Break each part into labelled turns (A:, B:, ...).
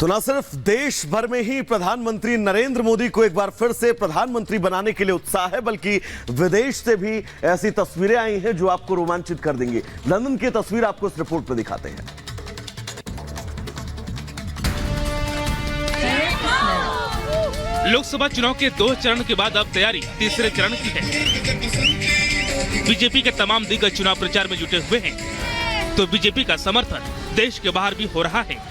A: तो न सिर्फ देश भर में ही प्रधानमंत्री नरेंद्र मोदी को एक बार फिर से प्रधानमंत्री बनाने के लिए उत्साह है, बल्कि विदेश से भी ऐसी तस्वीरें आई हैं जो आपको रोमांचित कर देंगी। लंदन की तस्वीर आपको इस रिपोर्ट में दिखाते हैं।
B: लोकसभा चुनाव के 2 चरण के बाद अब तैयारी तीसरे चरण की है। बीजेपी के तमाम दिग्गज चुनाव प्रचार में जुटे हुए हैं, तो बीजेपी का समर्थन देश के बाहर भी हो रहा है।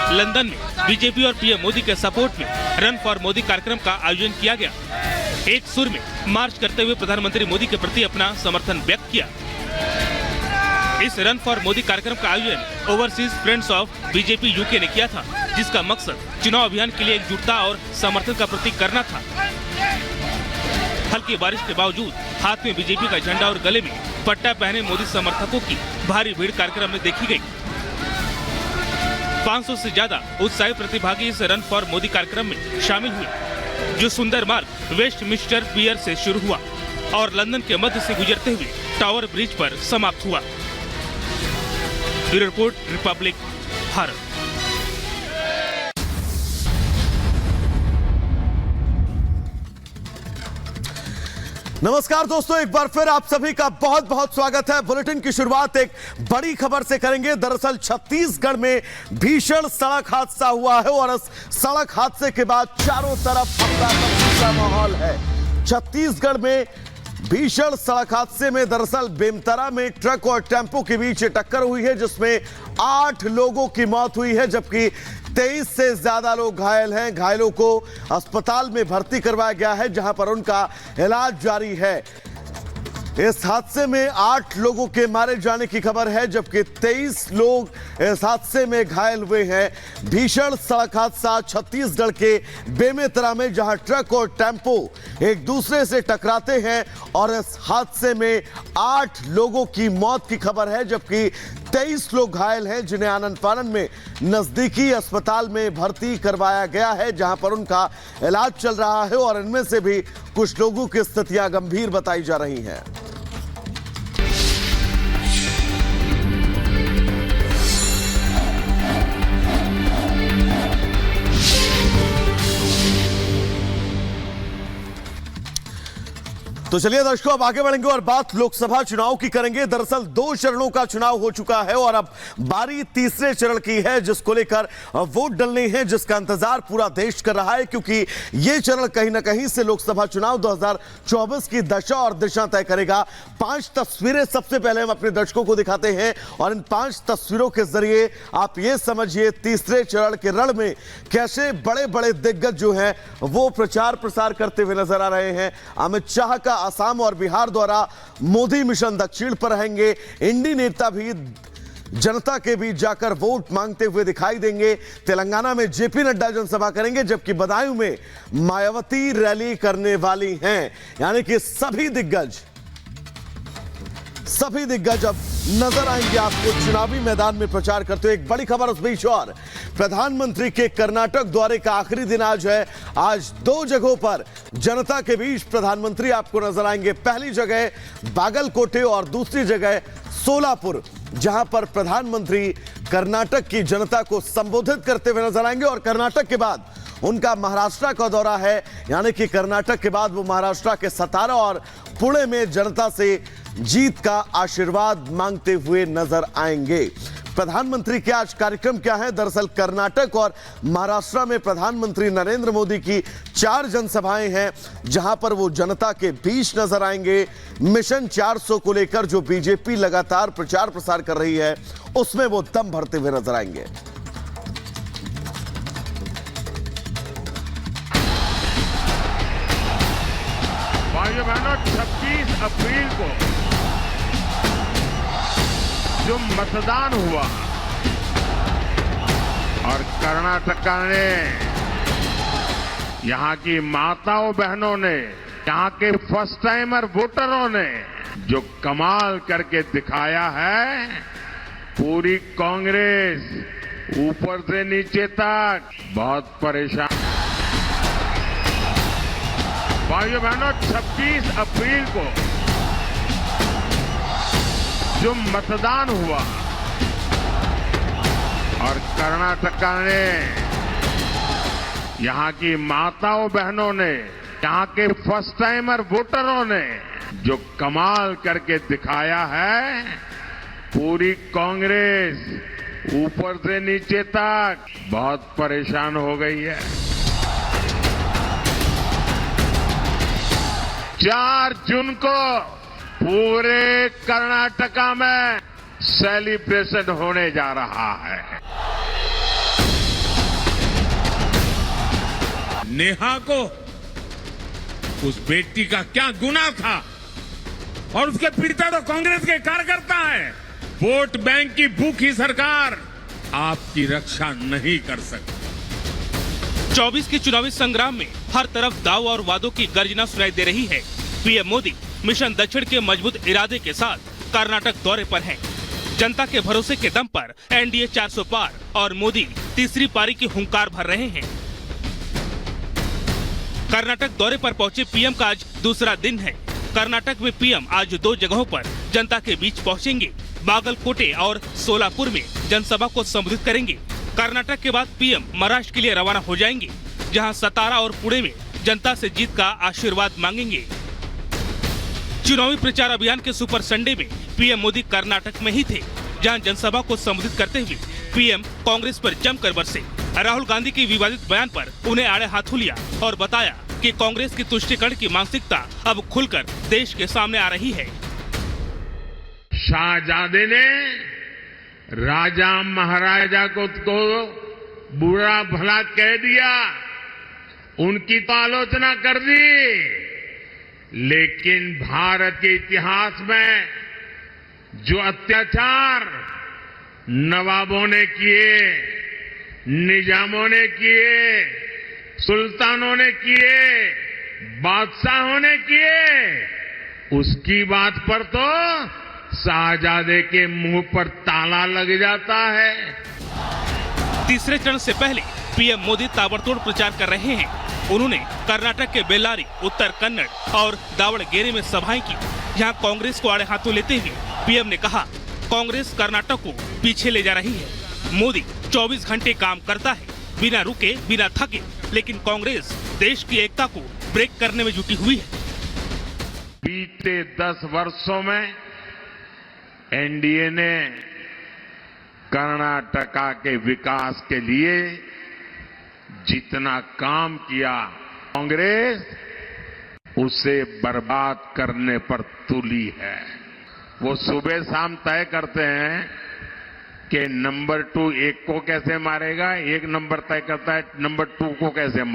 B: लंदन में बीजेपी और पीएम मोदी के सपोर्ट में रन फॉर मोदी कार्यक्रम का आयोजन किया गया। एक सुर में मार्च करते हुए प्रधानमंत्री मोदी के प्रति अपना समर्थन व्यक्त किया। इस रन फॉर मोदी कार्यक्रम का आयोजन overseas friends of BJP UK ने किया था, जिसका मकसद चुनाव अभियान के लिए एकजुटता और समर्थन का प्रतीक करना था। हल्की बारिश के बावजूद हाथ में बीजेपी का झंडा और गले में पट्टा पहने मोदी समर्थकों की भारी भीड़ कार्यक्रम में देखी गई। 500 से ज्यादा उत्साही प्रतिभागी इस रन फॉर मोदी कार्यक्रम में शामिल हुए, जो सुंदर मार्ग वेस्टमिंस्टर पियर से शुरू हुआ और लंदन के मध्य से गुजरते हुए टावर ब्रिज पर समाप्त हुआ। Bureau report, Republic Bharat.
A: नमस्कार दोस्तों, एक बार फिर आप सभी का बहुत बहुत स्वागत है। बुलेटिन की शुरुआत एक बड़ी खबर से करेंगे। दरअसल छत्तीसगढ़ में भीषण सड़क हादसा हुआ है और इस सड़क हादसे के बाद चारों तरफ अफरा-तफरी का माहौल है। छत्तीसगढ़ में भीषण सड़क हादसे में दरअसल बेमतरा में ट्रक और टेम्पो के बीच टक्कर हुई है, जिसमें 8 लोगों की मौत हुई है, जबकि 23 से ज्यादा लोग घायल हैं। घायलों को अस्पताल में भर्ती करवाया गया है, जहां पर उनका इलाज जारी है। इस हादसे में 8 लोगों के मारे जाने की खबर है, जबकि 23 लोग इस हादसे में घायल हुए हैं। भीषण सड़क हादसा छत्तीसगढ़ के बेमेतरा में, जहां ट्रक और टेम्पो एक दूसरे से टकराते हैं और इस हादसे में 8 लोगों की मौत की खबर है, जबकि 23 लोग घायल हैं, जिन्हें आनन फानन में नजदीकी अस्पताल में भर्ती करवाया गया है, जहां पर उनका इलाज चल रहा है और इनमें से भी कुछ लोगों की स्थितियां गंभीर बताई जा रही हैं। तो चलिए दर्शकों, अब आगे बढ़ेंगे और बात लोकसभा चुनाव की करेंगे। दरअसल 2 चरणों का चुनाव हो चुका है और अब बारी तीसरे चरण की है, जिसको लेकर वोट डलने हैं, जिसका इंतजार पूरा देश कर रहा है, क्योंकि यह चरण कहीं ना कहीं से लोकसभा चुनाव 2024 की दशा और दिशा तय करेगा। 5 तस्वीरें सबसे पहले हम अपने दर्शकों को दिखाते हैं और इन 5 तस्वीरों के जरिए आप ये समझिए तीसरे चरण के रण में कैसे बड़े बड़े दिग्गज जो हैं वो प्रचार प्रसार करते हुए नजर आ रहे हैं। अमित शाह का असम और बिहार द्वारा मोदी मिशन दक्षिण पर रहेंगे। इंडी नेता भी जनता के बीच जाकर वोट मांगते हुए दिखाई देंगे। तेलंगाना में जेपी नड्डा जनसभा करेंगे, जबकि बदायूं में मायावती रैली करने वाली हैं। यानी कि सभी दिग्गज अब नजर आएंगे आपको चुनावी मैदान में प्रचार करते हुए। एक बड़ी खबर उस बीच और प्रधानमंत्री के कर्नाटक दौरे का आखिरी दिन आज है। आज 2 जगहों पर जनता के बीच प्रधानमंत्री आपको नजर आएंगे। पहली जगह बागलकोटे और दूसरी जगह सोलापुर, जहां पर प्रधानमंत्री कर्नाटक की जनता को संबोधित करते हुए नजर आएंगे। और कर्नाटक के बाद उनका महाराष्ट्र का दौरा है, यानी कि कर्नाटक के बाद वो महाराष्ट्र के सतारा और पुणे में जनता से जीत का आशीर्वाद मांगते हुए नजर आएंगे। प्रधानमंत्री के आज कार्यक्रम क्या है? दरअसल कर्नाटक और महाराष्ट्र में प्रधानमंत्री नरेंद्र मोदी की 4 जनसभाएं हैं, जहां पर वो जनता के बीच नजर आएंगे। मिशन 400 को लेकर जो बीजेपी लगातार प्रचार प्रसार कर रही है, उसमें वो दम भरते हुए नजर आएंगे।
C: भाइयों बहनों, 26 अप्रैल को जो मतदान हुआ और कर्नाटक ने यहां की माताओं बहनों ने, यहां के फर्स्ट टाइमर वोटरों ने जो कमाल करके दिखाया है, पूरी कांग्रेस ऊपर से नीचे तक बहुत परेशान। भाइयों बहनों, 26 अप्रैल को जो मतदान हुआ और कर्नाटका ने यहाँ की माताओं बहनों ने, यहाँ के फर्स्ट टाइमर वोटरों ने जो कमाल करके दिखाया है, पूरी कांग्रेस ऊपर से नीचे तक बहुत परेशान हो गई है। 4 जून को पूरे कर्नाटका में सेलिब्रेशन होने जा रहा है।
D: नेहा को उस बेटी का क्या गुनाह था, और उसके पीड़िता तो कांग्रेस के कार्यकर्ता है। वोट बैंक की भूखी सरकार आपकी रक्षा नहीं कर सकती।
B: 24 के चुनावी संग्राम में हर तरफ दाव और वादों की गर्जना सुनाई दे रही है। पीएम मोदी मिशन दक्षिण के मजबूत इरादे के साथ कर्नाटक दौरे पर हैं। जनता के भरोसे के दम पर एनडीए 400 पार और मोदी तीसरी पारी की हुंकार भर रहे हैं। कर्नाटक दौरे पर पहुंचे पीएम का आज दूसरा दिन है। कर्नाटक में पीएम आज 2 जगहों पर जनता के बीच पहुंचेंगे। बागलकोटे और सोलापुर में जनसभा को संबोधित करेंगे। कर्नाटक के बाद पीएम महाराष्ट्र के लिए रवाना हो जाएंगे, जहां सतारा और पुणे में जनता से जीत का आशीर्वाद मांगेंगे। चुनावी प्रचार अभियान के सुपर संडे में पीएम मोदी कर्नाटक में ही थे, जहां जनसभा को संबोधित करते हुए पीएम कांग्रेस पर जमकर बरसे। राहुल गांधी के विवादित बयान पर उन्हें आड़े हाथों लिया और बताया कि कांग्रेस की तुष्टीकरण की मानसिकता अब खुलकर देश के सामने आ रही है।
C: शाहजादे ने राजा महाराजा को बुरा भला कह दिया, उनकी तो आलोचना कर दी, लेकिन भारत के इतिहास में जो अत्याचार नवाबों ने किए, निजामों ने किए, सुल्तानों ने किए, बादशाहों ने किए, उसकी बात पर तो शाहजादे के मुंह पर ताला लग जाता है।
B: तीसरे चरण से पहले पीएम मोदी ताबड़तोड़ प्रचार कर रहे हैं। उन्होंने कर्नाटक के बेल्लारी, उत्तर कन्नड़ और दावणगेरे में सभाएं की, जहां कांग्रेस को आड़े हाथों लेते हुए पीएम ने कहा, कांग्रेस कर्नाटक को पीछे ले जा रही है। मोदी 24 घंटे काम करता है, बिना रुके बिना थके, लेकिन कांग्रेस देश की एकता को ब्रेक करने में जुटी हुई है।
C: बीते 10 वर्षों में एनडीए ने कर्नाटका के विकास के लिए जितना काम किया, कांग्रेस उसे बर्बाद करने पर तुली है। वो सुबह शाम तय करते हैं कि नंबर 2 1 को कैसे मारेगा, 1 नंबर तय करता है नंबर 2 को कैसे